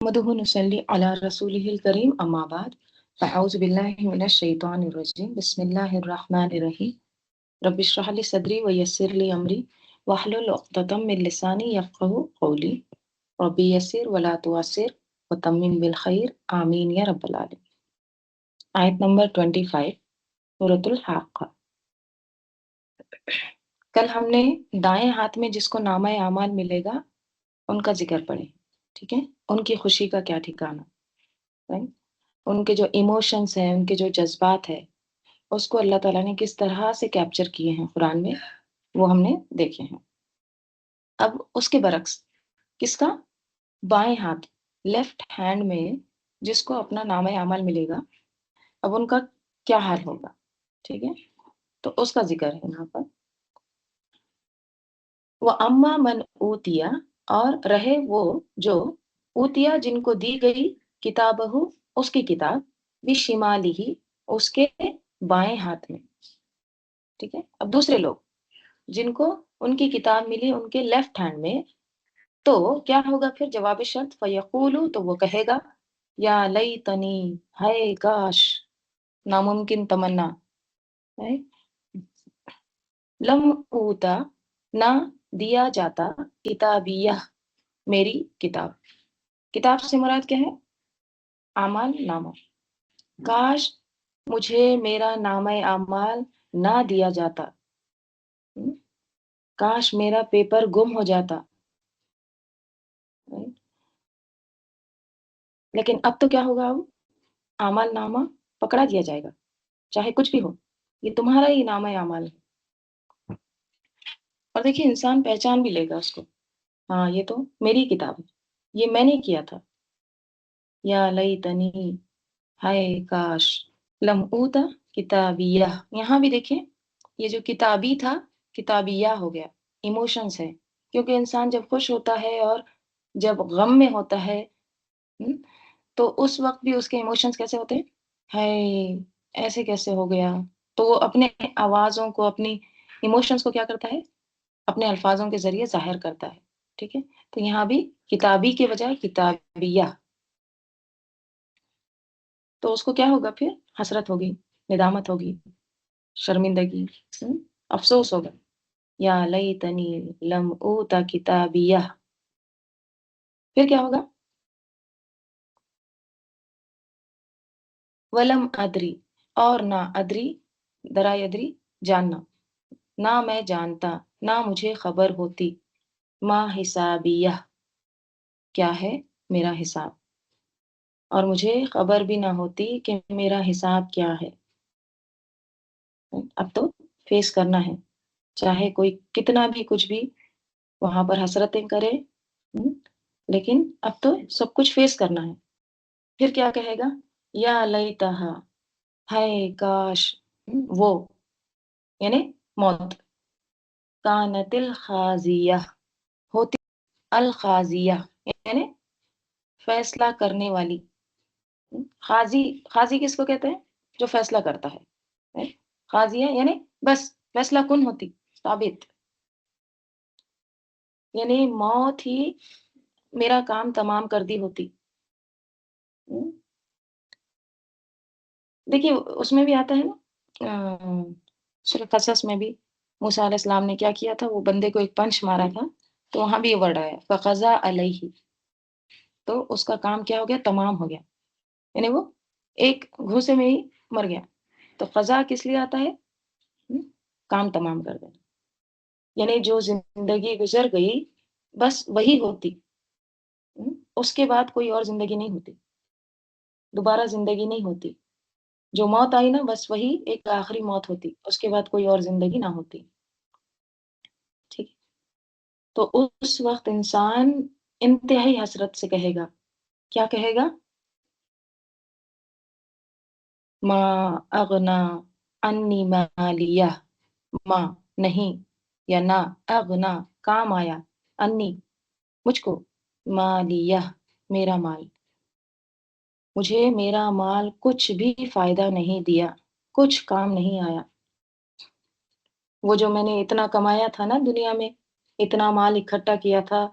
نحمده نصلي على رسوله الكريم أما بعد فأعوذ بالله من الشيطان الرجيم بسم الله الرحمن الرحيم رب اشرح لي صدري ويسر لي أمري واحلل عقدة من لساني يفقهوا قولي ربي يسر ولا تعسر وتمم بالخير آمين يا رب العالمين. آیت نمبر 25 سورۃ الحاقہ. کل ہم نے دائیں ہاتھ میں جس کو نامہ اعمال ملے گا ان کا ذکر پڑھے، ٹھیک ہے، ان کی خوشی کا کیا ٹھکانہ، right؟ ان کے جو ایموشنس ہیں، ان کے جو جذبات ہیں، اس کو اللہ تعالیٰ نے کس طرح سے کیپچر کیے ہیں قرآن میں، وہ ہم نے دیکھے ہیں. اب اس کے برعکس کس کا، بائیں ہاتھ، لیفٹ ہینڈ میں جس کو اپنا نامہ اعمال ملے گا، اب ان کا کیا حال ہوگا، ٹھیک ہے، تو اس کا ذکر ہے یہاں پر. وَأَمَّا مَنْ أُوتِيَ، اور رہے وہ جو اوتیا جن کو دی گئی کتابہ اس کی کتاب بشمالہ اس کے بائیں ہاتھ میں، ٹھیک ہے. اب دوسرے لوگ جن کو ان کی کتاب ملی ان کے لیفٹ ہینڈ میں، تو کیا ہوگا پھر جواب شرط، فیقولو، تو وہ کہے گا یا لیتنی، ہائے کاش، ناممکن تمنا، لم اوتا، نہ دیا جاتا، کتابیہ، میری کتاب. کتاب سے مراد کیا ہے، اعمال نامہ. کاش مجھے میرا نامہ اعمال نہ دیا جاتا، کاش میرا پیپر گم ہو جاتا. لیکن اب تو کیا ہوگا، اب اعمال نامہ پکڑا دیا جائے گا، چاہے کچھ بھی ہو، یہ تمہارا ہی نامہ اعمال ہے. اور دیکھیے انسان پہچان بھی لے گا اس کو، ہاں یہ تو میری کتاب ہے، یہ میں نے کیا تھا. یا لیتنی، ہائے کاش، لم اوتا کتابیہ. یہاں بھی دیکھیں یہ جو کتابی تھا کتابیہ ہو گیا، ایموشنز ہے، کیونکہ انسان جب خوش ہوتا ہے اور جب غم میں ہوتا ہے تو اس وقت بھی اس کے ایموشنز کیسے ہوتے ہیں، ہائے ایسے کیسے ہو گیا. تو وہ اپنے آوازوں کو، اپنی ایموشنز کو کیا کرتا ہے، اپنے الفاظوں کے ذریعے ظاہر کرتا ہے، ٹھیک ہے. تو یہاں بھی کتابی کے بجائے کتابیہ، تو اس کو کیا ہوگا پھر، حسرت ہوگی، ندامت ہوگی، شرمندگی، افسوس ہوگا. یا لیتنی لم اوتا کتابیہ. پھر کیا ہوگا، ولم ادری، اور نہ ادری، درائے ادری، جاننا، نہ میں جانتا، نہ مجھے خبر ہوتی، ما حسابیہ، کیا ہے میرا حساب، اور مجھے خبر بھی نہ ہوتی کہ میرا حساب کیا ہے. اب تو فیس کرنا ہے، چاہے کوئی کتنا بھی کچھ بھی وہاں پر حسرتیں کرے، لیکن اب تو سب کچھ فیس کرنا ہے. پھر کیا کہے گا، یا لیتہا، ہائے کاش، وہ یعنی موت، کانت الخازیہ، ہوتی، الخازیہ یعنی فیصلہ کرنے والی. قاضی، قاضی کس کو کہتے ہیں، جو فیصلہ کرتا ہے. قاضیہ یعنی بس فیصلہ کن ہوتی، ثابت، یعنی موت ہی میرا کام تمام کر دی ہوتی. دیکھیے اس میں بھی آتا ہے نا، سورہ قصص میں بھی موسیٰ علیہ السلام نے کیا کیا تھا، وہ بندے کو ایک پنچ مارا تھا، تو وہاں بھی یہ ورڈ آیا فقضا علیہ، تو اس کا کام کیا ہو گیا، تمام ہو گیا، یعنی وہ ایک گھوسے میں ہی مر گیا. تو قضا کس لیے آتا ہے، کام تمام کر دینا، یعنی جو زندگی گزر گئی بس وہی ہوتی، اس کے بعد کوئی اور زندگی نہیں ہوتی، دوبارہ زندگی نہیں ہوتی. جو موت آئی نا بس وہی ایک آخری موت ہوتی، اس کے بعد کوئی اور زندگی نہ ہوتی، ٹھیک. تو اس وقت انسان انتہائی حسرت سے کہے گا، کیا کہے گا، ما اغنا انی مالیہ، ما نہیں، یا نہ، اغنا کام آیا، انی مجھ کو، مالیہ میرا مال، مجھے میرا مال کچھ بھی فائدہ نہیں دیا، کچھ کام نہیں آیا. وہ جو میں نے اتنا کمایا تھا نا دنیا میں، اتنا مال اکٹھا کیا تھا،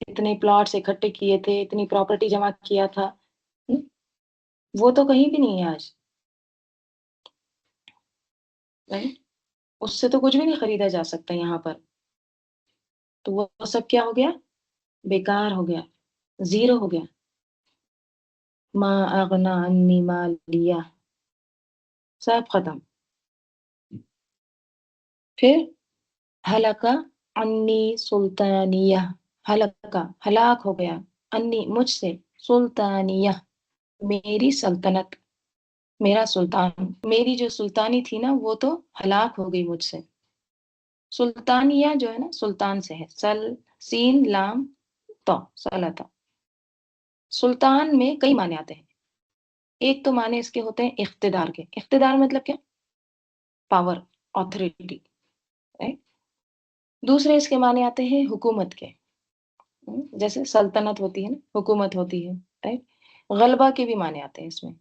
اتنے پلاٹس اکٹھے کیے تھے، اتنی پراپرٹی جمع کیا تھا، وہ تو کہیں بھی نہیں ہے آج. Right؟ اس سے تو کچھ بھی نہیں خریدا جا سکتا یہاں پر. تو وہ سب کیا ہو گیا؟ بیکار ہو گیا، زیرو ہو گیا. ما اغنا انی مالیہ، سب ختم. پھر ہلاکا انی سلطانیہ، ہلاکا ہلاک ہو گیا، انی مجھ سے، سلطانیہ میری سلطنت، میرا سلطان، میری جو سلطانی تھی نا وہ تو ہلاک ہو گئی مجھ سے. سلطانیہ جو ہے نا سلطان سے ہے، سل سین لام تو سلطہ. سلطان میں کئی معنی آتے ہیں. ایک تو معنی اس کے ہوتے ہیں اقتدار کے. اقتدار مطلب کیا؟ پاور، آتھورٹی. دوسرے اس کے معنی آتے ہیں حکومت کے، جیسے سلطنت ہوتی ہے نا، حکومت ہوتی ہے. رائٹ؟ غلبہ کے بھی معنی آتے ہیں اس میں.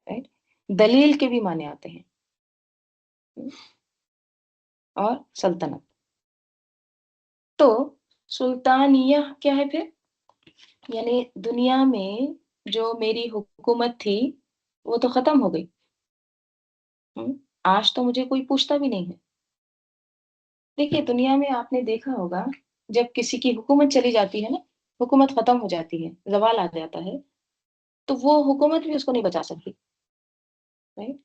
رائٹ؟ دلیل کے بھی معنی آتے ہیں، اور سلطنت. تو سلطانیہ کیا ہے پھر؟ یعنی دنیا میں جو میری حکومت تھی وہ تو ختم ہو گئی. آج تو مجھے کوئی پوچھتا بھی نہیں ہے. دیکھیے دنیا میں آپ نے دیکھا ہوگا جب کسی کی حکومت چلی جاتی ہے نا، حکومت ختم ہو جاتی ہے، زوال آ جاتا ہے، تو وہ حکومت بھی اس کو نہیں بچا سکتی. Right؟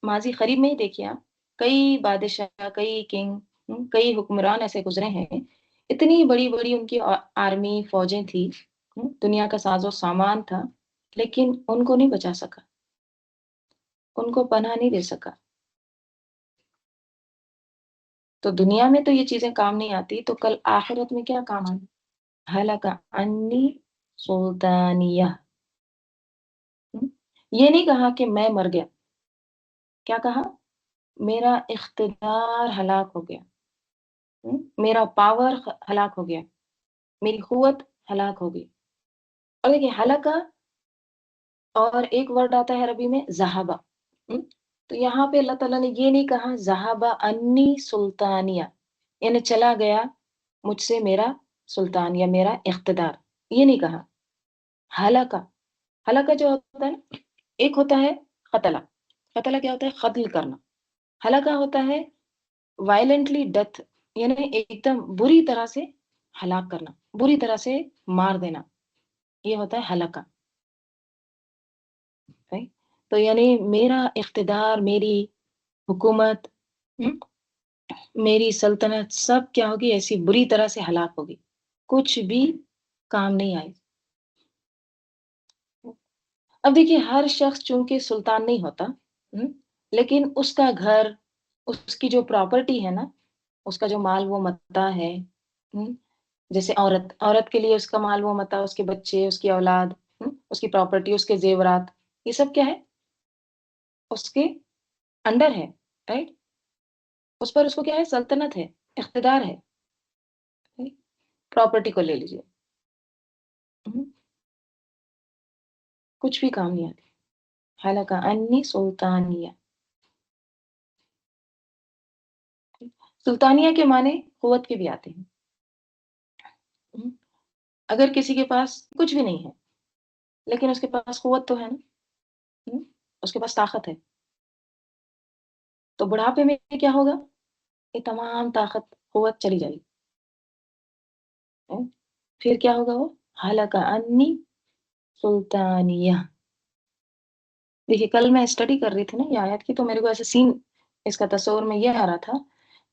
ماضی قریب میں ہی دیکھیے آپ، کئی بادشاہ، کئی کنگ، کئی حکمران ایسے گزرے ہیں، اتنی بڑی بڑی ان کی آرمی، فوجیں تھی، دنیا کا ساز و سامان تھا، لیکن ان کو نہیں بچا سکا، ان کو پناہ نہیں دے سکا. تو دنیا میں تو یہ چیزیں کام نہیں آتی، تو کل آخرت میں کیا کام آئے؟ ہلاکا انی سلطانیہ. یہ نہیں کہا کہ میں مر گیا، کیا کہا؟ میرا اقتدار ہلاک ہو گیا، میرا پاور ہلاک ہو گیا، میری قوت ہلاک ہو گئی. اور دیکھیے ہلاکا اور ایک ورڈ آتا ہے عربی میں ذہبہ. تو یہاں پہ اللہ تعالیٰ نے یہ نہیں کہا ذہبہ انی سلطانیہ، یعنی چلا گیا مجھ سے میرا سلطان یا میرا اقتدار، یہ نہیں کہا. ہلاکا، ہلاکا جو ہوتا ہے نا، ایک ہوتا ہے قتلہ. قتلہ کیا ہوتا ہے؟ قتل کرنا. ہلاکا ہوتا ہے وائلنٹلی ڈیتھ، یعنی ایک دم بری طرح سے ہلاک کرنا، بری طرح سے مار دینا، یہ ہوتا ہے ہلاکا. تو یعنی میرا اقتدار، میری حکومت، میری سلطنت سب کیا ہوگی؟ ایسی بری طرح سے ہلاک ہوگی، کچھ بھی کام نہیں آئے. اب دیکھیے ہر شخص چونکہ سلطان نہیں ہوتا، لیکن اس کا گھر، اس کی جو پراپرٹی ہے نا، اس کا جو مال و متاع ہے، جیسے عورت کے لیے اس کا مال و متاع، اس کے بچے، اس کی اولاد، اس کی پراپرٹی، اس کے زیورات، یہ سب کیا ہے؟ اس کے انڈر ہے. رائٹ؟ اس پر اس کو کیا ہے؟ سلطنت ہے، اقتدار ہے. پراپرٹی کو لے لیجیے، کچھ بھی کام نہیں آتی. حالانکہ انی سلطانیہ. سلطانیہ کے معنی قوت کے بھی آتے ہیں. اگر کسی کے پاس کچھ بھی نہیں ہے لیکن اس کے پاس قوت تو ہے نا، اس کے پاس طاقت ہے، تو بڑھاپے میں کیا ہوگا؟ یہ تمام طاقت، قوت چلی جائے گی. پھر کیا ہوگا؟ وہ حالانکہ انی سلطانیہ. دیکھیے کل میں اسٹڈی کر رہی تھی نا یہ آیت کی، تو میرے کو ایسا سین اس کا تصور میں یہ آ رہا تھا،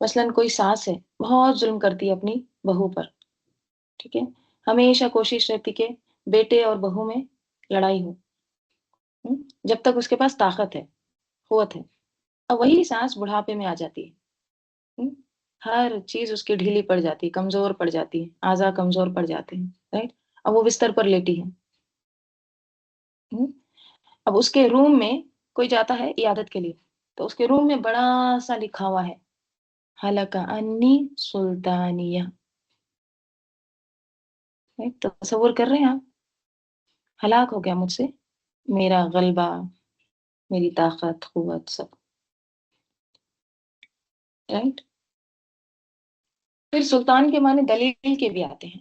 مثلاً کوئی ساس ہے، بہت ظلم کرتی ہے اپنی بہو پر، ٹھیک ہے، ہمیشہ کوشش رہتی کہ بیٹے اور بہو میں لڑائی ہو، جب تک اس کے پاس طاقت ہے، قوت ہے. اب وہی سانس بڑھاپے میں آ جاتی ہے، ہر چیز اس کی ڈھیلی پڑ جاتی ہے، کمزور پڑ جاتی ہے، اعضاء کمزور پڑ جاتے ہیں. رائٹ؟ اب وہ بستر پر لیٹی ہے، اب اس کے روم میں کوئی جاتا ہے عیادت کے لیے، تو اس کے روم میں بڑا سا لکھا ہوا ہے حلقہ انی سلطانیہ. تو تصور کر رہے ہیں آپ، ہلاک ہو گیا مجھ سے میرا غلبہ، میری طاقت، قوت، سب. رائٹ؟ پھر سلطان کے معنی دلیل کے بھی آتے ہیں.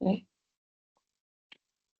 right?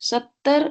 70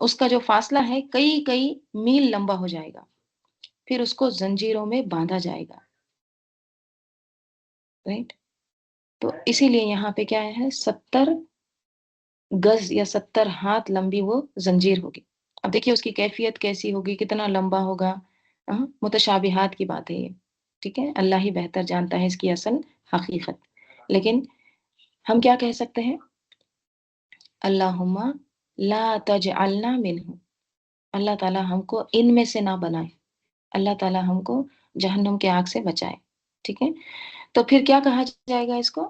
اس کا جو فاصلہ ہے کئی کئی میل لمبا ہو جائے گا، پھر اس کو زنجیروں میں باندھا جائے گا، رائٹ؟ تو اسی لیے یہاں پہ کیا ہے، 70 گز یا 70 ہاتھ لمبی وہ زنجیر ہوگی۔ اب دیکھیے اس کی کیفیت کیسی ہوگی، کتنا لمبا ہوگا، متشابہات کی بات ہے یہ، ٹھیک ہے، اللہ ہی بہتر جانتا ہے اس کی اصل حقیقت، لیکن ہم کیا کہہ سکتے ہیں، اللہم لا تجعلنا منہ، اللہ تعالیٰ ہم کو ان میں سے نہ بنائے، اللہ تعالیٰ ہم کو جہنم کے آگ سے بچائے، ٹھیک ہے۔ تو پھر کیا کہا جائے گا اس کو،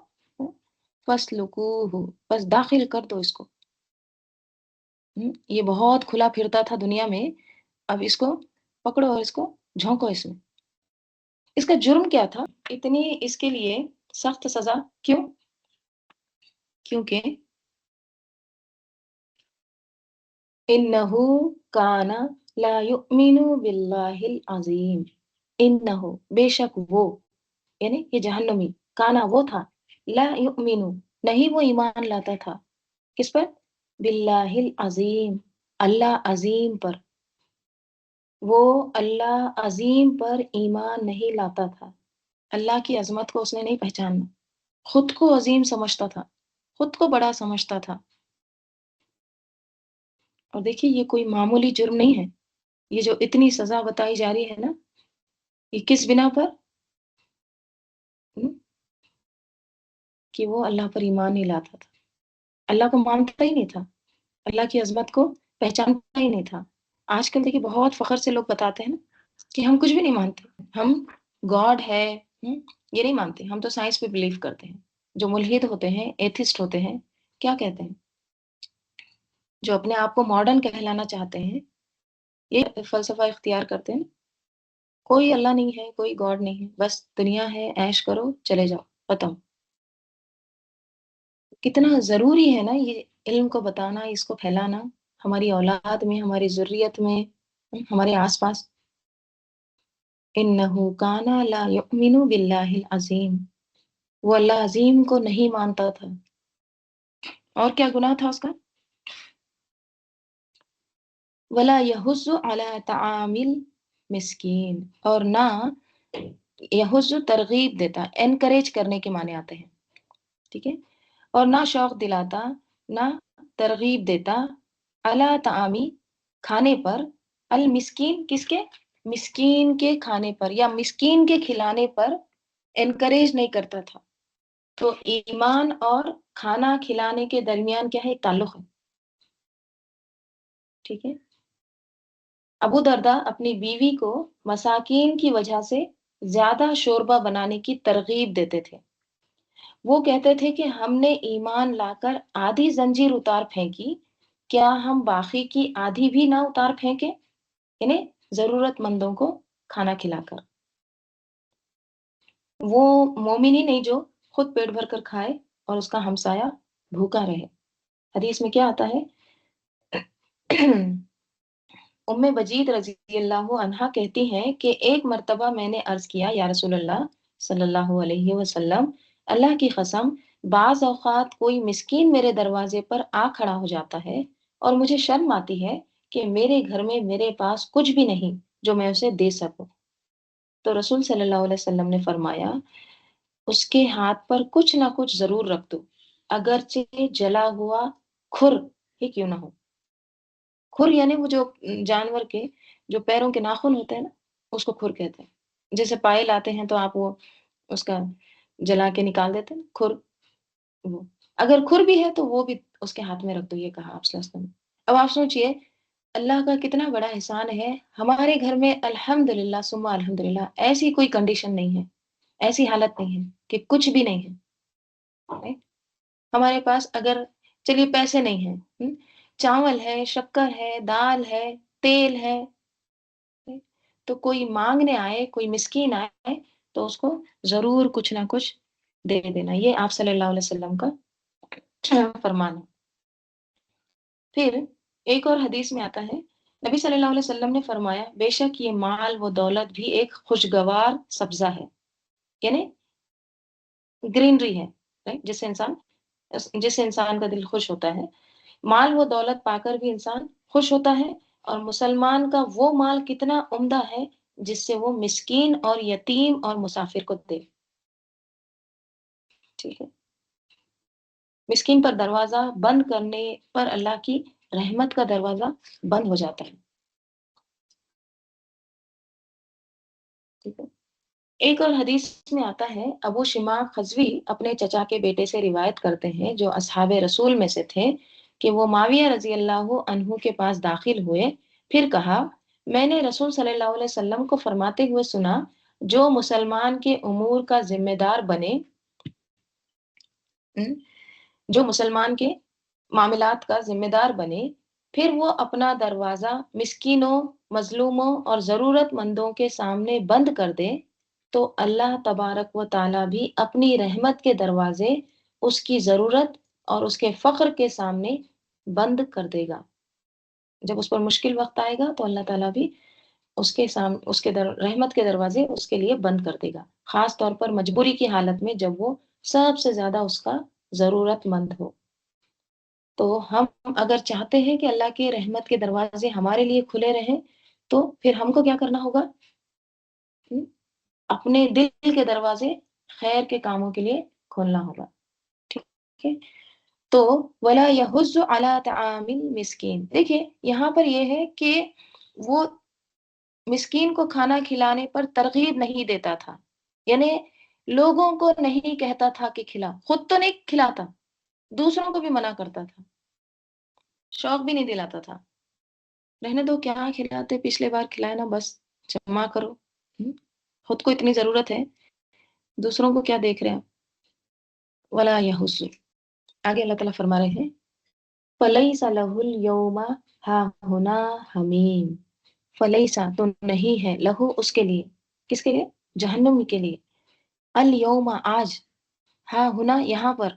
فَاسْلُكُوهُ، بس داخل کر دو اس کو۔ یہ بہت کھلا پھرتا تھا دنیا میں، اب اس کو پکڑو اور اس کو جھونکو اس میں۔ اس کا جرم کیا تھا، اتنی اس کے لیے سخت سزا کیوں؟ کیونکہ انہو کانا لا یؤمن باللہ العظیم، انہو بے شک وہ، یعنی یہ جہنمی، کانا وہ تھا، لا یؤمن نہیں وہ ایمان لاتا تھا، کس پر، باللہ العظیم اللہ عظیم پر، وہ اللہ عظیم پر ایمان نہیں لاتا تھا، اللہ کی عظمت کو اس نے نہیں پہچانا، خود کو عظیم سمجھتا تھا، خود کو بڑا سمجھتا تھا۔ اور دیکھیے یہ کوئی معمولی جرم نہیں ہے، یہ جو اتنی سزا بتائی جا رہی ہے نا، یہ کس بنا پر، کہ وہ اللہ پر ایمان نہیں لاتا تھا، اللہ کو مانتا ہی نہیں تھا، اللہ کی عظمت کو پہچانتا ہی نہیں تھا۔ آج کل دیکھیے بہت فخر سے لوگ بتاتے ہیں نا کہ ہم کچھ بھی نہیں مانتے، ہم گاڈ ہے، یہ نہیں مانتے، ہم تو سائنس پہ بلیو کرتے ہیں۔ جو ملحد ہوتے ہیں، ایتھسٹ ہوتے ہیں، کیا کہتے ہیں، جو اپنے آپ کو ماڈرن کہلانا چاہتے ہیں، یہ فلسفہ اختیار کرتے ہیں، کوئی اللہ نہیں ہے، کوئی گاڈ نہیں ہے، بس دنیا ہے، عیش کرو چلے جاؤ، ختم۔ کتنا ضروری ہے نا یہ علم کو بتانا، اس کو پھیلانا ہماری اولاد میں، ہماری ذریت میں، ہمارے آس پاس۔ انہ کان لا یؤمن باللہ العظیم، وہ اللہ عظیم کو نہیں مانتا تھا۔ اور کیا گناہ تھا اس کا، ولا یحض علی طعام المسکین، اور نہ یحض ترغیب دیتا، انکریج کرنے کے معنی آتے ہیں، ٹھیک ہے، اور نہ شوق دلاتا، نہ ترغیب دیتا، علی طعامی کھانے پر، المسکین کس کے، مسکین کے کھانے پر یا مسکین کے کھلانے پر انکریج نہیں کرتا تھا۔ تو ایمان اور کھانا کھلانے کے درمیان کیا ہے، ایک تعلق ہے، ٹھیک ہے۔ ابو درداء اپنی بیوی کو مساکین کی وجہ سے زیادہ شوربہ بنانے کی ترغیب دیتے تھے، وہ کہتے تھے کہ ہم نے ایمان لا کر آدھی زنجیر اتار پھینکی، کیا ہم باقی کی آدھی بھی نہ اتار پھینکیں، یعنی ضرورت مندوں کو کھانا کھلا کر۔ وہ مومن ہی نہیں جو خود پیٹ بھر کر کھائے اور اس کا ہمسایہ بھوکا رہے۔ حدیث میں کیا آتا ہے، ام بجید رضی اللہ عنہا کہتی ہیں کہ ایک مرتبہ میں نے عرض کیا، یا رسول اللہ صلی اللہ علیہ وسلم، اللہ کی قسم بعض اوقات کوئی مسکین میرے دروازے پر آ کھڑا ہو جاتا ہے اور مجھے شرم آتی ہے کہ میرے گھر میں میرے پاس کچھ بھی نہیں جو میں اسے دے سکوں، تو رسول صلی اللہ علیہ وسلم نے فرمایا اس کے ہاتھ پر کچھ نہ کچھ ضرور رکھ دو، اگرچہ جلا ہوا کھر ہی کیوں نہ ہو۔ کھر یعنی وہ جو جانور کے جو پیروں کے ناخن ہوتے ہیں نا، اس کو کھر کہتے ہیں، جیسے پائے لاتے ہیں تو آپ وہ اس کا جلا کے نکال دیتے ہیں کھر، وہ اگر کھر بھی ہے تو وہ بھی اس کے ہاتھ میں رکھ دو، یہ کہا آپ صلی اللہ علیہ وسلم۔ اب آپ سوچئے اللہ کا کتنا بڑا احسان ہے، ہمارے گھر میں الحمدللہ ثم الحمدللہ ایسی کوئی کنڈیشن نہیں ہے، ایسی حالت نہیں ہے کہ کچھ بھی نہیں ہے۔ ہمارے پاس اگر چلیے پیسے نہیں ہیں، چاول ہے، شکر ہے، دال ہے، تیل ہے، تو کوئی مانگنے آئے، کوئی مسکین آئے تو اس کو ضرور کچھ نہ کچھ دے دینا، یہ آپ صلی اللہ علیہ وسلم کا فرمان ہے۔ پھر ایک اور حدیث میں آتا ہے، نبی صلی اللہ علیہ وسلم نے فرمایا بے شک یہ مال و دولت بھی ایک خوشگوار سبزہ ہے، یعنی گرینری ہے، جس سے انسان کا دل خوش ہوتا ہے، مال و دولت پا کر بھی انسان خوش ہوتا ہے، اور مسلمان کا وہ مال کتنا عمدہ ہے جس سے وہ مسکین اور یتیم اور مسافر کو دے. ٹھیک ہے، مسکین پر دروازہ بند کرنے پر اللہ کی رحمت کا دروازہ بند ہو جاتا ہے. ٹھیک ہے، ایک اور حدیث میں آتا ہے، ابو شمع خزوی اپنے چچا کے بیٹے سے روایت کرتے ہیں جو اصحاب رسول میں سے تھے، کہ وہ معاویہ رضی اللہ عنہ کے پاس داخل ہوئے، پھر کہا میں نے رسول صلی اللہ علیہ وسلم کو فرماتے ہوئے سنا، جو مسلمان کے امور کا ذمہ دار بنے، جو مسلمان کے معاملات کا ذمہ دار بنے، پھر وہ اپنا دروازہ مسکینوں، مظلوموں اور ضرورت مندوں کے سامنے بند کر دے، تو اللہ تبارک و تعالیٰ بھی اپنی رحمت کے دروازے اس کی ضرورت اور اس کے فقر کے سامنے بند کر دے گا. جب اس پر مشکل وقت آئے گا تو اللہ تعالیٰ بھی اس کے سامنے اس کے رحمت کے دروازے اس کے لیے بند کر دے گا، خاص طور پر مجبوری کی حالت میں جب وہ سب سے زیادہ اس کا ضرورت مند ہو. تو ہم اگر چاہتے ہیں کہ اللہ کے رحمت کے دروازے ہمارے لیے کھلے رہیں، تو پھر ہم کو کیا کرنا ہوگا؟ اپنے دل کے دروازے خیر کے کاموں کے لیے کھولنا ہوگا. ٹھیک ہے، تو ولا یحض علی طعام المسکین، دیکھیے یہاں پر یہ ہے کہ وہ مسکین کو کھانا کھلانے پر ترغیب نہیں دیتا تھا، یعنی لوگوں کو نہیں کہتا تھا کہ کھلا، خود تو نہیں کھلاتا، دوسروں کو بھی منع کرتا تھا، شوق بھی نہیں دلاتا تھا. رہنے دو، کیا کھلاتے، پچھلے بار کھلایا نا، بس جمع کرو. خود کو اتنی ضرورت ہے، دوسروں کو کیا دیکھ رہے ہیں. ولا یحض، آگے اللہ تعالیٰ فرما رہے ہیں فلیس لہ اليوم ہاہنا حمیم، فلیسا تو نہیں ہے، لہو اس کے لیے، کس کے لیے؟ جہنم کے لیے، الیوم آج، ہا ہنا یہاں پر،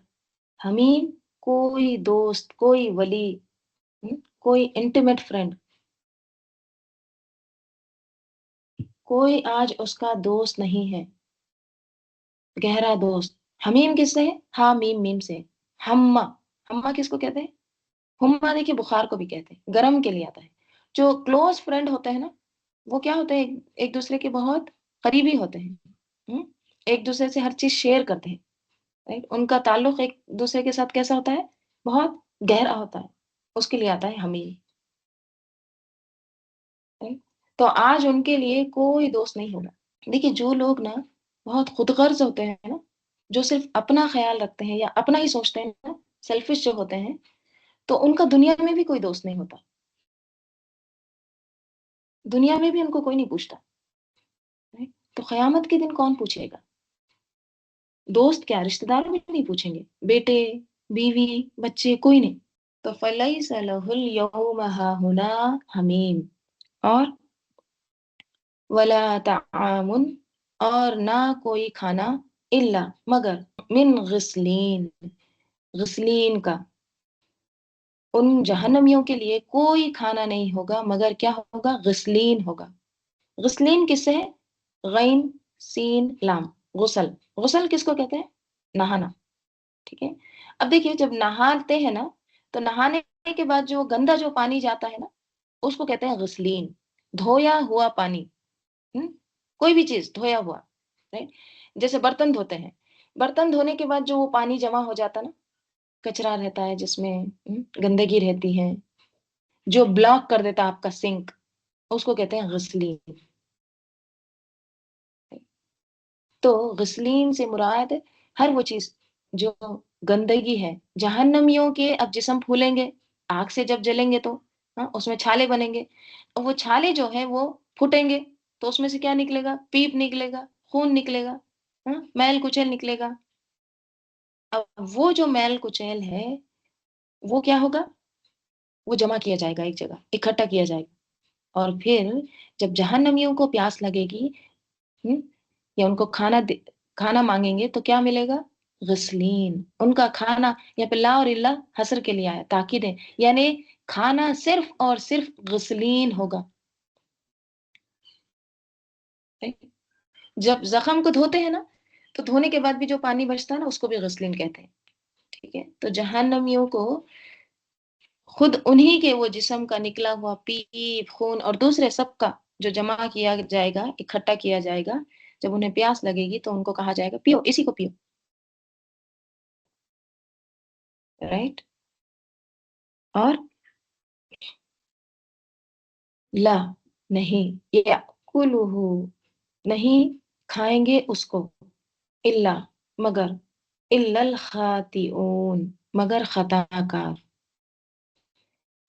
حمیم کوئی دوست، کوئی ولی، کوئی انٹیمیٹ فرینڈ، کوئی آج اس کا دوست نہیں ہے، گہرا دوست. حمیم کس سے ہے؟ ہا میم میم سے. ہما، ہما کس کو کہتے ہیں؟ ہما دیکھیے بخار کو بھی کہتے ہیں، گرم کے لیے آتا ہے. جو کلوز فرینڈ ہوتے ہیں نا، وہ کیا ہوتے ہیں؟ ایک دوسرے کے بہت قریبی ہوتے ہیں، ایک دوسرے سے ہر چیز شیئر کرتے ہیں، right؟ ان کا تعلق ایک دوسرے کے ساتھ کیسا ہوتا ہے؟ بہت گہرا ہوتا ہے، اس کے لیے آتا ہے حمیم. right؟ تو آج ان کے لیے کوئی دوست نہیں ہوگا. دیکھیے جو لوگ نا بہت خود غرض ہوتے ہیں نا، جو صرف اپنا خیال رکھتے ہیں یا اپنا ہی سوچتے ہیں نا، سیلفش جو ہوتے ہیں، تو ان کا دنیا میں بھی کوئی دوست نہیں ہوتا، دنیا میں بھی ان کو کوئی نہیں پوچھتا. تو قیامت کے دن کون پوچھے گا؟ دوست کیا، رشتہ دار بھی نہیں پوچھیں گے، بیٹے، بیوی، بچے، کوئی نہیں. تو فلیس لہ الیوم ہاہنا حمیم، اور ولا طعام، اور نہ کوئی کھانا، الا مگر، من غسلین، غسلین کا، ان جہنمیوں کے لیے کوئی کھانا نہیں ہوگا مگر کیا ہوگا؟ غسلین ہوگا. غسلین کس سے ہے؟ غین سین لام، غسل. غسل کس کو کہتے ہیں؟ نہانا. ٹھیک ہے، اب دیکھیے جب نہاتے ہیں نا، تو نہانے کے بعد جو گندا جو پانی جاتا ہے نا، اس کو کہتے ہیں غسلین، دھویا ہوا پانی. کوئی بھی چیز دھویا ہوا، right؟ جیسے برتن دھوتے ہیں، برتن دھونے کے بعد جو وہ پانی جمع ہو جاتا نا، کچرا رہتا ہے جس میں، گندگی رہتی ہے، جو بلاک کر دیتا آپ کا سنک، اس کو کہتے ہیں غسلین. تو غسلین سے مراد ہر وہ چیز جو گندگی ہے. جہنمیوں کے اب جسم پھولیں گے، آگ سے جب جلیں گے تو اس میں چھالے بنیں گے، اور وہ چھالے جو ہیں وہ پھٹیں گے، تو اس میں سے کیا نکلے گا؟ پیپ نکلے گا، خون نکلے گا، میل کچیل نکلے گا. اب وہ جو میل کچیل ہے وہ کیا ہوگا؟ وہ جمع کیا جائے گا ایک جگہ، اکٹھا کیا جائے گا، اور پھر جب جہنمیوں کو پیاس لگے گی، یا ان کو کھانا مانگیں گے، تو کیا ملے گا؟ غسلین. ان کا کھانا، یا پھر لا اور اللہ حسر کے لیے آیا، تاکید ہے، یعنی کھانا صرف اور صرف غسلین ہوگا. جب زخم کو دھوتے ہیں نا، تو دھونے کے بعد بھی جو پانی بچتا ہے نا، اس کو بھی غسلین کہتے ہیں. ٹھیک ہے، تو جہنمیوں کو خود انہی کے وہ جسم کا نکلا ہوا پیپ خون اور دوسرے سب کا جو جمع کیا جائے گا، اکٹھا کیا جائے گا، جب انہیں پیاس لگے گی تو ان کو کہا جائے گا پیو، اسی کو پیو، رائٹ؟ اور لا، نہیں، یأکلہ، نہیں کھائیں گے اس کو، الا، مگر، الا الخاطئون، مگر خطا کار،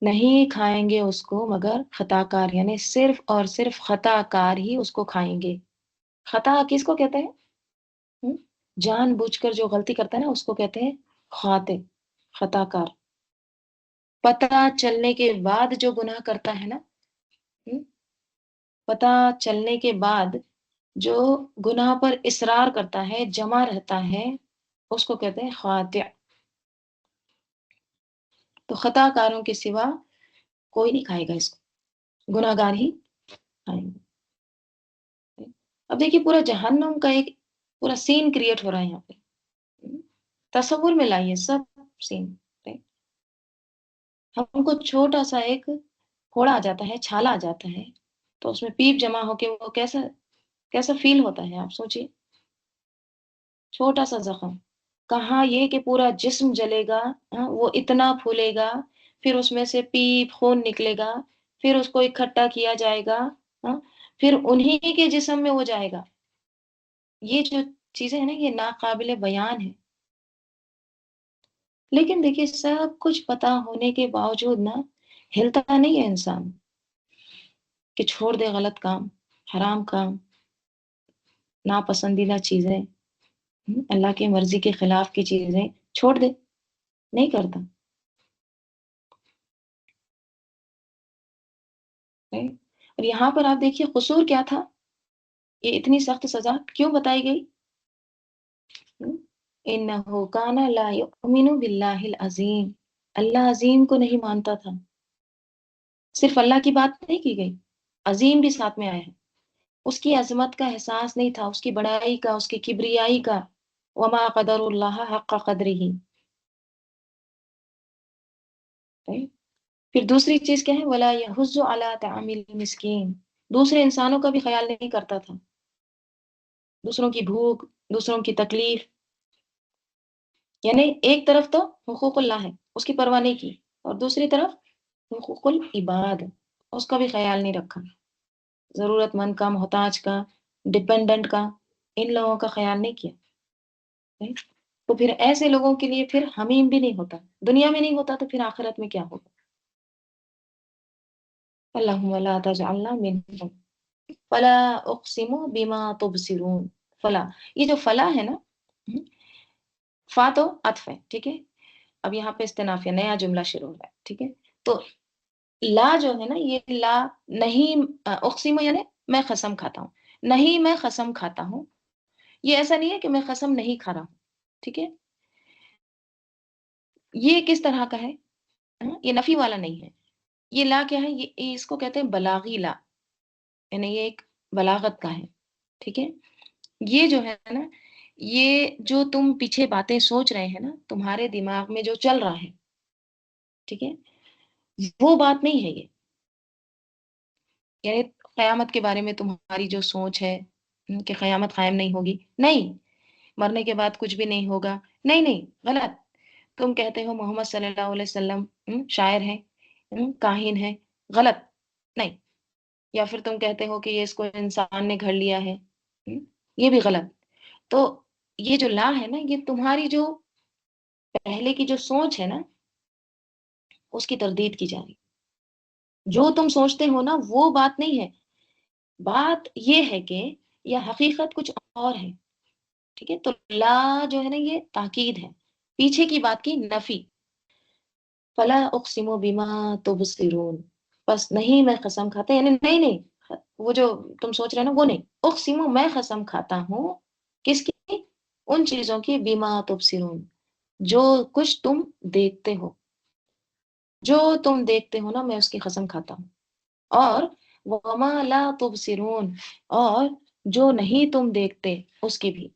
نہیں کھائیں گے اس کو مگر خطا کار، یعنی صرف اور صرف خطا کار ہی اس کو کھائیں گے۔ خطا کس کو کہتے ہیں؟ ہم؟ جان بوجھ کر جو غلطی کرتا ہے نا اس کو کہتے ہیں خاطئ، خطا کار۔ پتہ چلنے کے بعد جو گناہ کرتا ہے نا، ہم؟ پتہ چلنے کے بعد جو گناہ پر اصرار کرتا ہے، جمع رہتا ہے، اس کو کہتے ہیں خاطئ۔ تو خطا کاروں کے سوا کوئی نہیں کھائے گا اس کو، گناہ گار ہی کھائیں گے۔ اب دیکھیے پورا جہنم کا ایک پورا سین کریٹ ہو رہا ہے یہاں پہ، تصور میں لائیے سب سین۔ ہم کو چھوٹا سا ایک پھوڑا آ جاتا ہے، چھالا آ جاتا ہے، تو اس میں پیپ جمع ہو کے وہ کیسا کیسا فیل ہوتا ہے آپ سوچیے، چھوٹا سا زخم، کہاں یہ کہ پورا جسم جلے گا، وہ اتنا پھولے گا، پھر اس میں سے پیپ خون نکلے گا، پھر اس کو اکٹھا کیا جائے گا، ہاں، پھر انہی کے جسم میں وہ جائے گا۔ یہ جو چیزیں ہیں نا یہ ناقابل بیان ہے، لیکن دیکھیے سب کچھ پتا ہونے کے باوجود نا ہلتا نہیں ہے انسان کہ چھوڑ دے غلط کام، حرام کام، ناپسندیدہ چیزیں، اللہ کی مرضی کے خلاف کی چیزیں چھوڑ دے، نہیں کرتا۔ اور یہاں پر آپ دیکھیے قصور کیا تھا، یہ اتنی سخت سزا کیوں بتائی گئی؟ انہ کان لا یؤمن باللہ العظیم، اللہ عظیم کو نہیں مانتا تھا۔ صرف اللہ کی بات نہیں کی گئی، عظیم بھی ساتھ میں آیا ہے، اس کی عظمت کا احساس نہیں تھا، اس کی بڑائی کا، اس کی کبریائی کا، وما قدر اللہ حق قدرہ۔ پھر دوسری چیز کیا ہے، ولا یحض علی طعام المسکین، دوسرے انسانوں کا بھی خیال نہیں کرتا تھا، دوسروں کی بھوک، دوسروں کی تکلیف، یعنی ایک طرف تو حقوق اللہ ہے اس کی پرواہ نہیں کی، اور دوسری طرف حقوق العباد اس کا بھی خیال نہیں رکھا، ضرورت مند کا، محتاج کا، ڈپینڈنٹ کا، ان لوگوں کا خیال نہیں کیا۔ تو پھر ایسے لوگوں کے لیے پھر حمیم بھی نہیں ہوتا، دنیا میں نہیں ہوتا تو پھر آخرت میں کیا ہوگا؟ اللہم لا تجعلنا منہم، فلا اقسم بما تبصرون، فلا، یہ جو فلا ہے نا، فا تو عطف ہے، ٹھیک ہے، اب یہاں پہ استناف ہے، نیا جملہ شروع ہو رہا ہے، ٹھیک ہے، تو لا جو ہے نا یہ لا نہیں، اقسم یعنی میں قسم کھاتا ہوں، نہیں میں قسم کھاتا ہوں، یہ ایسا نہیں ہے کہ میں قسم نہیں کھا رہا ہوں، ٹھیک ہے، یہ کس طرح کا ہے، یہ نفی والا نہیں ہے، یہ لا کیا ہے، یہ اس کو کہتے ہیں بلاغی لا، یعنی یہ ایک بلاغت کا ہے، ٹھیک ہے، یہ جو ہے نا یہ جو تم پیچھے باتیں سوچ رہے ہیں نا، تمہارے دماغ میں جو چل رہا ہے، ٹھیک ہے، وہ بات نہیں ہے یہ، یعنی قیامت کے بارے میں تمہاری جو سوچ ہے کہ قیامت قائم نہیں ہوگی، نہیں، مرنے کے بعد کچھ بھی نہیں ہوگا، نہیں نہیں، غلط، تم کہتے ہو محمد صلی اللہ علیہ وسلم شاعر ہیں، کاہن ہیں، غلط، نہیں، یا پھر تم کہتے ہو کہ یہ اس کو انسان نے گھڑ لیا ہے، یہ بھی غلط۔ تو یہ جو لا ہے نا یہ تمہاری جو پہلے کی جو سوچ ہے نا اس کی تردید کی جا رہی، جو تم سوچتے ہو نا وہ بات نہیں ہے، بات یہ ہے کہ یہ حقیقت کچھ اور ہے، ٹھیک ہے، تو لا جو ہے نا یہ تاکید ہے، پیچھے کی بات کی نفی، فلا اقسم بما تبصرون، بس نہیں میں قسم کھاتا، یعنی نہیں نہیں، وہ جو تم سوچ رہے نا وہ نہیں، اقسم میں قسم کھاتا ہوں، کس کی، ان چیزوں کی، بما تبصرون، جو کچھ تم دیکھتے ہو، جو تم دیکھتے ہو نا میں اس کی قسم کھاتا ہوں، اور وما لا تبصرون، اور جو نہیں تم دیکھتے اس کی بھی،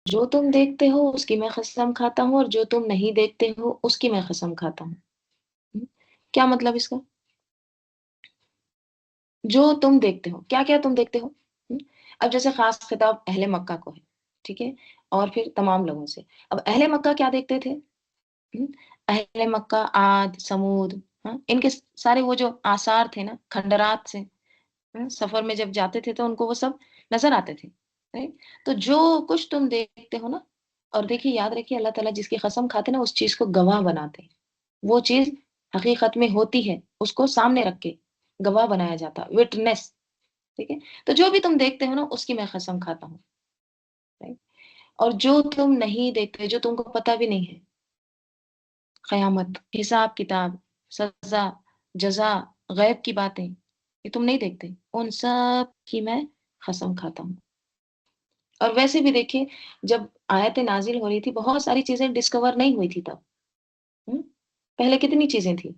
جو تم دیکھتے ہو اس کی میں قسم کھاتا ہوں، اور جو تم نہیں دیکھتے ہو اس کی میں قسم کھاتا ہوں۔ کیا مطلب اس کا؟ جو تم دیکھتے ہو، کیا کیا تم دیکھتے ہو؟ ہم؟ اب جیسے خاص خطاب اہل مکہ کو ہے، ٹھیک ہے، اور پھر تمام لوگوں سے۔ اب اہل مکہ کیا دیکھتے تھے؟ ہم؟ اہل مکہ عاد، سمود، ہاں، ان کے سارے وہ جو آثار تھے نا، کھنڈرات سے، سفر میں جب جاتے تھے تو ان کو وہ سب نظر آتے تھے، right؟ تو جو کچھ تم دیکھتے ہو نا، اور دیکھیے یاد رکھیے اللہ تعالیٰ جس کی قسم کھاتے نا اس چیز کو گواہ بناتے ہیں، وہ چیز حقیقت میں ہوتی ہے، اس کو سامنے رکھ کے گواہ بنایا جاتا، وٹنس، ٹھیک ہے۔ تو جو بھی تم دیکھتے ہو نا اس کی میں قسم کھاتا ہوں، right؟ اور جو تم نہیں دیکھتے، جو تم کو پتہ بھی نہیں ہے، قیامت، حساب کتاب، سزا، جزا، غیب کی باتیں، یہ تم نہیں دیکھتے، ان سب کی میں قسم کھاتا ہوں۔ اور ویسے بھی دیکھیے جب آیتیں نازل ہو رہی تھی بہت ساری چیزیں ڈسکور نہیں ہوئی تھی تب، ہم؟ پہلے کتنی چیزیں تھیں،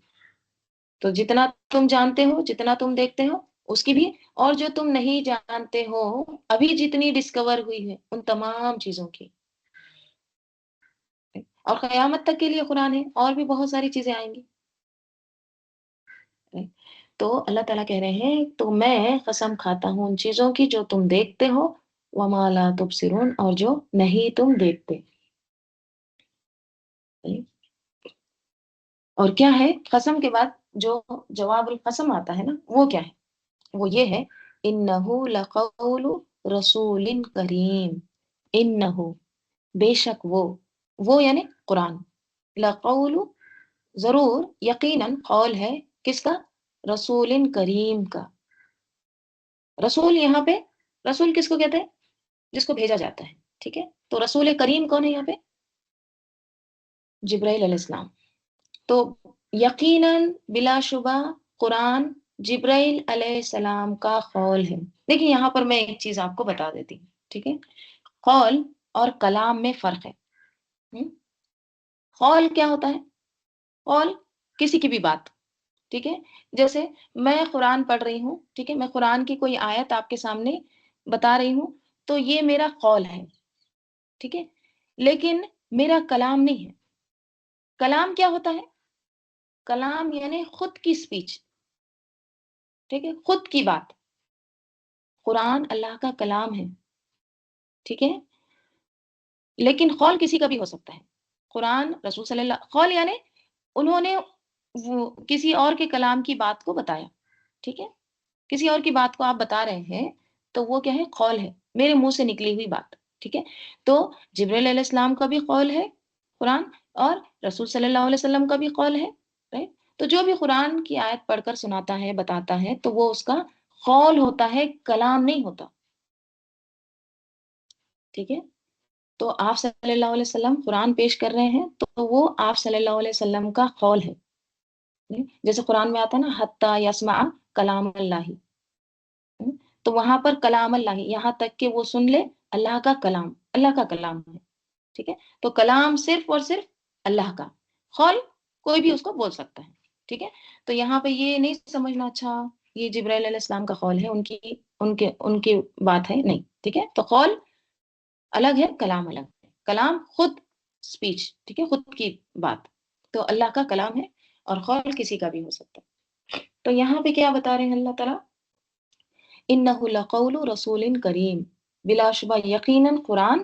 تو جتنا تم جانتے ہو، جتنا تم دیکھتے ہو اس کی بھی، اور جو تم نہیں جانتے ہو ابھی جتنی ڈسکور ہوئی ہے ان تمام چیزوں کی، اور قیامت تک کے لیے قرآن ہے، اور بھی بہت ساری چیزیں آئیں گی۔ تو اللہ تعالیٰ کہہ رہے ہیں تو میں قسم کھاتا ہوں ان چیزوں کی جو تم دیکھتے ہو، وما لا تبصرون، اور جو نہیں تم دیکھتے۔ اور کیا ہے قسم کے بعد جو جواب القسم آتا ہے نا، وہ کیا ہے؟ وہ یہ ہے انہو لقول رسول کریم، انہو، بے شک وہ یعنی قرآن، لقول، ضرور، یقیناً قول ہے، کس کا؟ رسول کریم کا۔ رسول یہاں پہ، رسول کس کو کہتے ہیں؟ جس کو بھیجا جاتا ہے، ٹھیک ہے۔ تو رسول کریم کون ہے یہاں پہ؟ جبرائیل علیہ السلام۔ تو یقیناً بلا شبہ قرآن جبرائیل علیہ السلام کا قول ہے۔ دیکھیں یہاں پر میں ایک چیز آپ کو بتا دیتی ہوں، ٹھیک ہے۔ قول اور کلام میں فرق ہے۔ ہم؟ قول کیا ہوتا ہے؟ قول کسی کی بھی بات، ٹھیک ہے۔ جیسے میں قرآن پڑھ رہی ہوں، ٹھیک ہے، میں قرآن کی کوئی آیت آپ کے سامنے بتا رہی ہوں، تو یہ میرا قول ہے، ٹھیک ہے، لیکن میرا کلام نہیں ہے۔ کلام کیا ہوتا ہے؟ کلام یعنی خود کی سپیچ، ٹھیک ہے، خود کی بات۔ قرآن اللہ کا کلام ہے، ٹھیک ہے، لیکن قول کسی کا بھی ہو سکتا ہے۔ قرآن رسول صلی اللہ، قول یعنی انہوں نے وہ کسی اور کے کلام کی بات کو بتایا، ٹھیک ہے، کسی اور کی بات کو آپ بتا رہے ہیں تو وہ کیا ہے؟ قول ہے، میرے منہ سے نکلی ہوئی بات، ٹھیک ہے۔ تو جبرائیل علیہ السلام کا بھی قول ہے قرآن، اور رسول صلی اللہ علیہ وسلم کا بھی قول ہے، right؟ تو جو بھی قرآن کی آیت پڑھ کر سناتا ہے، بتاتا ہے، تو وہ اس کا قول ہوتا ہے، کلام نہیں ہوتا، ٹھیک ہے۔ تو آپ صلی اللہ علیہ وسلم قرآن پیش کر رہے ہیں تو وہ آپ صلی اللہ علیہ وسلم کا قول ہے، جیسے قرآن میں آتا ہے نا حتی یسمع کلام اللہ، تو وہاں پر کلام اللہ، یہاں تک کہ وہ سن لے اللہ کا کلام، اللہ کا کلام ہے، ٹھیک ہے۔ تو کلام صرف اور صرف اللہ کا، قول کوئی بھی اس کو بول سکتا ہے، ٹھیک ہے۔ تو یہاں پہ یہ نہیں سمجھنا اچھا یہ جبرائیل علیہ السلام کا قول ہے، ان کی بات ہے، نہیں، ٹھیک ہے۔ تو قول الگ ہے، کلام الگ ہے۔ کلام خود سپیچ، ٹھیک ہے، خود کی بات، تو اللہ کا کلام ہے، اور قول کسی کا بھی ہو سکتا ہے۔ تو یہاں پہ کیا بتا رہے ہیں اللہ تعالیٰ؟ انہ لقول رسول کریم، بلا شبہ یقیناً قرآن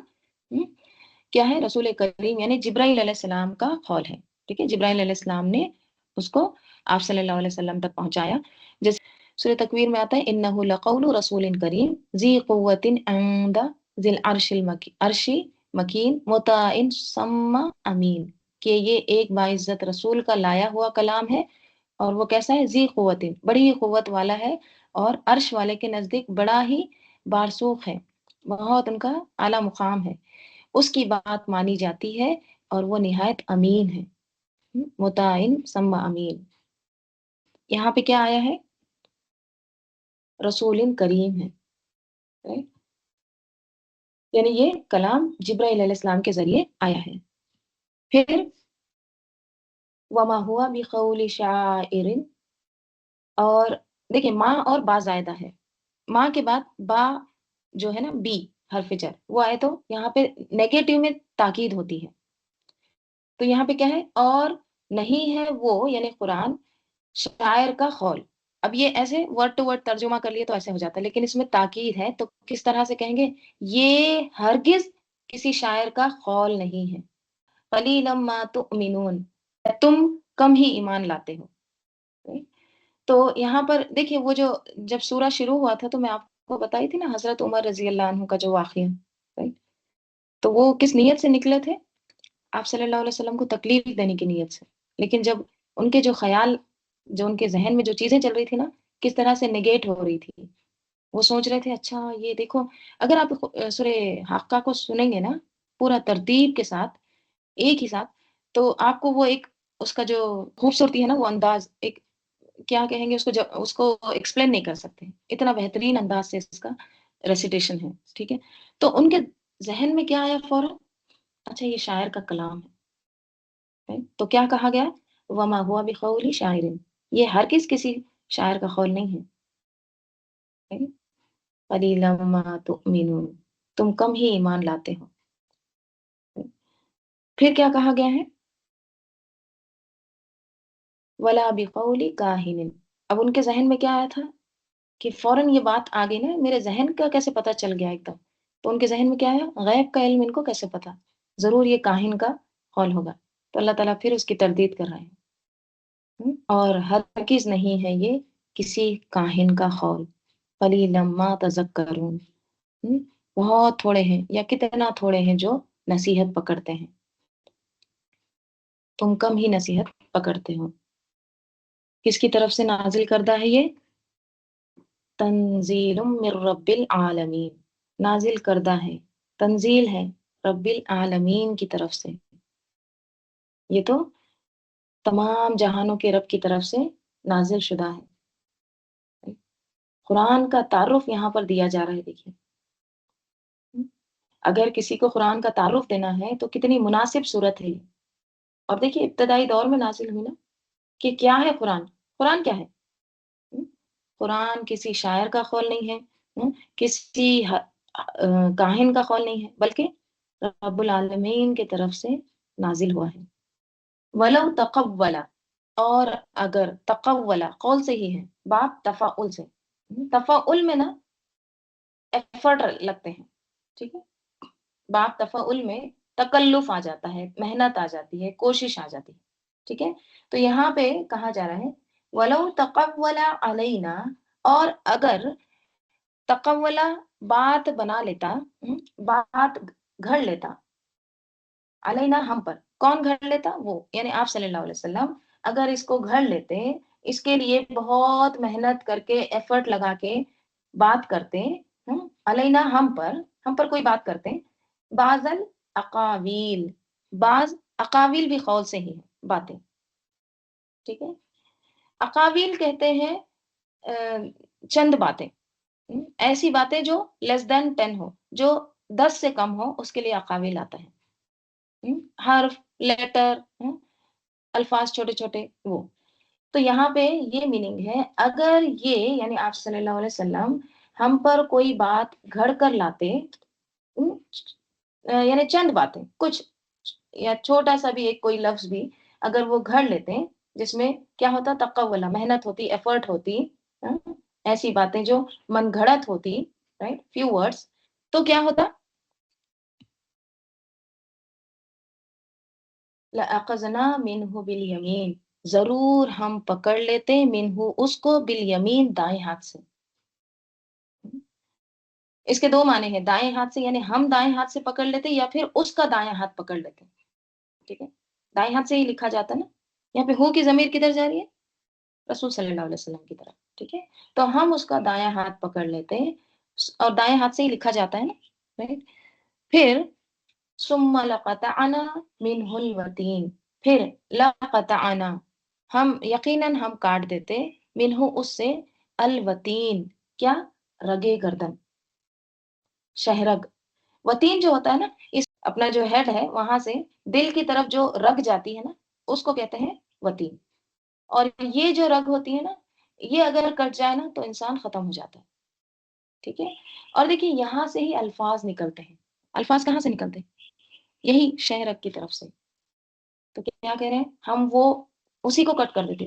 کیا ہے؟ رسول کریم یعنی جبرائیل علیہ السلام کا قول ہے، ٹھیک ہے، جبرائیل علیہ السلام نے اس کو آپ صلی اللہ علیہ وسلم تک پہنچایا۔ جیسے سورہ تکویر میں آتا ہے انہ لقول رسول کریم ذی قوت عند ذی العرش عرش مکین مطاع ثم امین، کہ یہ ایک باعزت رسول کا لایا ہوا کلام ہے، اور وہ کیسا ہے؟ ذی قوت، بڑی ہی قوت والا ہے، اور عرش والے کے نزدیک بڑا ہی بارسوخ ہے، بہت ان کا اعلیٰ مقام ہے، اس کی بات مانی جاتی ہے، اور وہ نہایت امین ہے، مطاع ثم امین۔ یہاں پہ کیا آیا ہے؟ رسول کریم ہے، right؟ یعنی یہ کلام جبرائیل علیہ السلام کے ذریعے آیا ہے۔ پھر وما ہوا بقول شاعر، اور دیکھیں ماں اور با زائدہ ہے، ماں کے بعد با جو ہے نا بی حرف جر وہ آئے، تو یہاں پہ نیگیٹو میں تاکید ہوتی ہے، تو یہاں پہ کیا ہے؟ اور نہیں ہے وہ یعنی قرآن شاعر کا قول. اب یہ ایسے ورڈ ٹو ورڈ ترجمہ کر لیے تو ایسے ہو جاتا ہے، لیکن اس میں تاکید ہے، تو کس طرح سے کہیں گے؟ یہ ہرگز کسی شاعر کا قول نہیں ہے. قلیلا ما تؤمنون، تم کم ہی ایمان لاتے ہو. تو یہاں پر دیکھیے وہ جو جب سورہ شروع ہوا تھا تو میں آپ کو بتائی تھی نا حضرت عمر رضی اللہ عنہ کا جو واقعہ، right؟ تو وہ کس نیت سے نکلے تھے؟ آپ صلی اللہ علیہ وسلم کو تکلیف دینے کی نیت سے. لیکن جب ان کے جو خیال، جو ان کے ذہن میں جو چیزیں چل رہی تھی نا، کس طرح سے نگیٹ ہو رہی تھی، وہ سوچ رہے تھے اچھا یہ دیکھو، اگر آپ سورہ حقہ کو سنیں گے نا پورا ترتیب کے ساتھ ایک ہی ساتھ، تو آپ کو وہ ایک اس کا جو خوبصورتی ہے نا، وہ انداز ایک کیا کہیں گے اس کو، اس کو ایکسپلین نہیں کر سکتے، اتنا بہترین انداز سے اس کا ریسیٹیشن ہے. ٹھیک ہے، تو ان کے ذہن میں کیا آیا فوراً؟ اچھا یہ شاعر کا کلام ہے. تو کیا کہا گیا؟ وما ہوا بقول شاعر، یہ ہر کسی شاعر کا قول نہیں ہے. قلیلا ما تؤمنون، تم کم ہی ایمان لاتے ہو. پھر کیا کہا گیا ہے؟ ولا بقول کاہن. اب ان کے ذہن میں کیا آیا تھا کہ فوراً یہ بات آ گئی نا، میرے ذہن کا کیسے پتہ چل گیا ایک دم؟ تو ان کے ذہن میں کیا آیا؟ غیب کا علم ان کو کیسے پتا؟ ضرور یہ کاہن کا قول ہوگا. تو اللہ تعالیٰ پھر اس کی تردید کر رہے ہیں. اور ہرگز نہیں ہے یہ کسی کاہن کا قول. قلیلا ما تذکرون، بہت تھوڑے ہیں یا کتنا تھوڑے ہیں جو نصیحت پکڑتے ہیں. تم کم ہی نصیحت پکڑتے ہو. کس کی طرف سے نازل کردہ ہے یہ؟ تنزیل من رب العالمین، نازل کردہ ہے، تنزیل ہے رب العالمین کی طرف سے. یہ تو تمام جہانوں کے رب کی طرف سے نازل شدہ ہے. قرآن کا تعارف یہاں پر دیا جا رہا ہے. دیکھیے اگر کسی کو قرآن کا تعارف دینا ہے تو کتنی مناسب صورت ہے یہ. اور دیکھیے ابتدائی دور میں نازل ہوئی نا، کہ کیا ہے قرآن؟ قرآن کیا ہے؟ قرآن کسی شاعر کا قول نہیں ہے، کسی کاہن کا قول نہیں ہے، بلکہ رب العالمین کی طرف سے نازل ہوا ہے. ولو تقولا، اور اگر تقولا قول سے ہی ہے، باب تفاعل سے. تفاعل میں نا ایفرٹ لگتے ہیں. ٹھیک ہے، باب تفاعل میں تکلف آ جاتا ہے، محنت آ جاتی ہے، کوشش آ جاتی ہے. ٹھیک ہے، تو یہاں پہ کہا جا رہا ہے ولو تقولا علینا، اور اگر تقولا بات بنا لیتا، بات گھڑ لیتا، علینا ہم پر. کون گھڑ لیتا؟ وہ یعنی آپ صلی اللہ علیہ وسلم اگر اس کو گھڑ لیتے، اس کے لیے بہت محنت کر کے ایفرٹ لگا کے بات کرتے، علینا ہم پر کوئی بات کرتے. بعض الاقاویل، بعض اقاویل بھی قول سے ہی ہے باتیں. ٹھیک ہے، اقاویل کہتے ہیں چند باتیں، ایسی باتیں جو لیس دین 10 ہو، جو 10 سے کم ہو، اس کے لیے اقاویل آتا ہے. حرف، لیٹر، الفاظ چھوٹے چھوٹے وہ. تو یہاں پہ یہ میننگ ہے، اگر یہ یعنی آپ صلی اللہ علیہ وسلم ہم پر کوئی بات گھڑ کر لاتے، یعنی چند باتیں کچھ، یا چھوٹا سا بھی ایک کوئی لفظ بھی اگر وہ گھڑ لیتے، جس میں کیا ہوتا؟ تقولا، محنت ہوتی، ایفرٹ ہوتی، ایسی باتیں جو من گھڑت ہوتی، رائٹ، فیو ورڈز، تو کیا ہوتا؟ لَأَخَذْنَا مِنْهُ بِالْيَمِينِ، ضرور ہم پکڑ لیتے منہ اس کو، بالیمین دائیں ہاتھ سے. اس کے دو معنی ہیں، دائیں ہاتھ سے یعنی ہم دائیں ہاتھ سے پکڑ لیتے، یا پھر اس کا دائیں ہاتھ پکڑ لیتے. ٹھیک ہے، دائیں ہاتھ سے ہی لکھا جاتا ہے نا. یہاں پہ ہو کی ضمیر کدھر جا رہی ہے؟ رسول صلی اللہ علیہ وسلم کی طرف. ٹھیک ہے، تو ہم اس کا دایاں ہاتھ پکڑ لیتے ہیں، اور دائیں ہاتھ سے ہی لکھا جاتا ہے نا، رائٹ. پھر ثم لقطعنا منه الوتین، پھر لقطعنا، ہم یقیناً ہم کاٹ دیتے، منہ اس سے، الوتین، کیا؟ رگے گردن، شہرگ. وتین جو ہوتا ہے نا، اس اپنا جو ہیڈ ہے وہاں سے دل کی طرف جو رگ جاتی ہے نا، اس کو کہتے ہیں وتین. اور یہ جو رگ ہوتی ہے نا، یہ اگر کٹ جائے نا تو انسان ختم ہو جاتا ہے. ٹھیک ہے، اور دیکھیے یہاں سے ہی الفاظ نکلتے ہیں. الفاظ کہاں سے نکلتے ہیں؟ یہی شہرگ کی طرف سے. تو کیا کہہ رہے ہیں ہم؟ وہ اسی کو کٹ کر دیتے.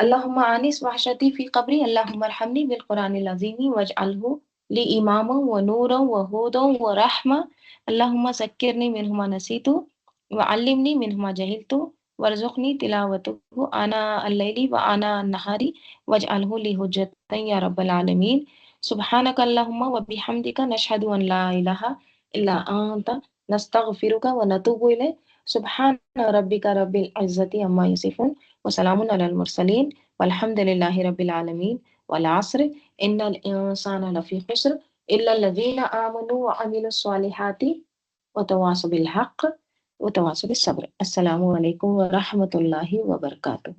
اللهم آنس وحشتي في قبري اللهم ارحمني بالقرآن العظيم واجعله لي إماما ونورا وهدى ورحمة اللهم ذكرني منه ما نسيت وعلمني منه ما جهلت وارزقني تلاوته آناء الليل وآناء النهار واجعله لي حجة يا رب العالمين سبحانك اللهم وبحمدك نشهد أن لا إله إلا أنت نستغفرك ونتوب إليك سبحان ربك رب العزة عما يصفون وسلام على المرسلين والحمد لله رب العالمين والعصر إن الإنسان لفي خسر إلا الذين آمنوا وعملوا الصالحات وتواصوا بالحق وتواصوا بالصبر السلام عليكم ورحمة الله وبركاته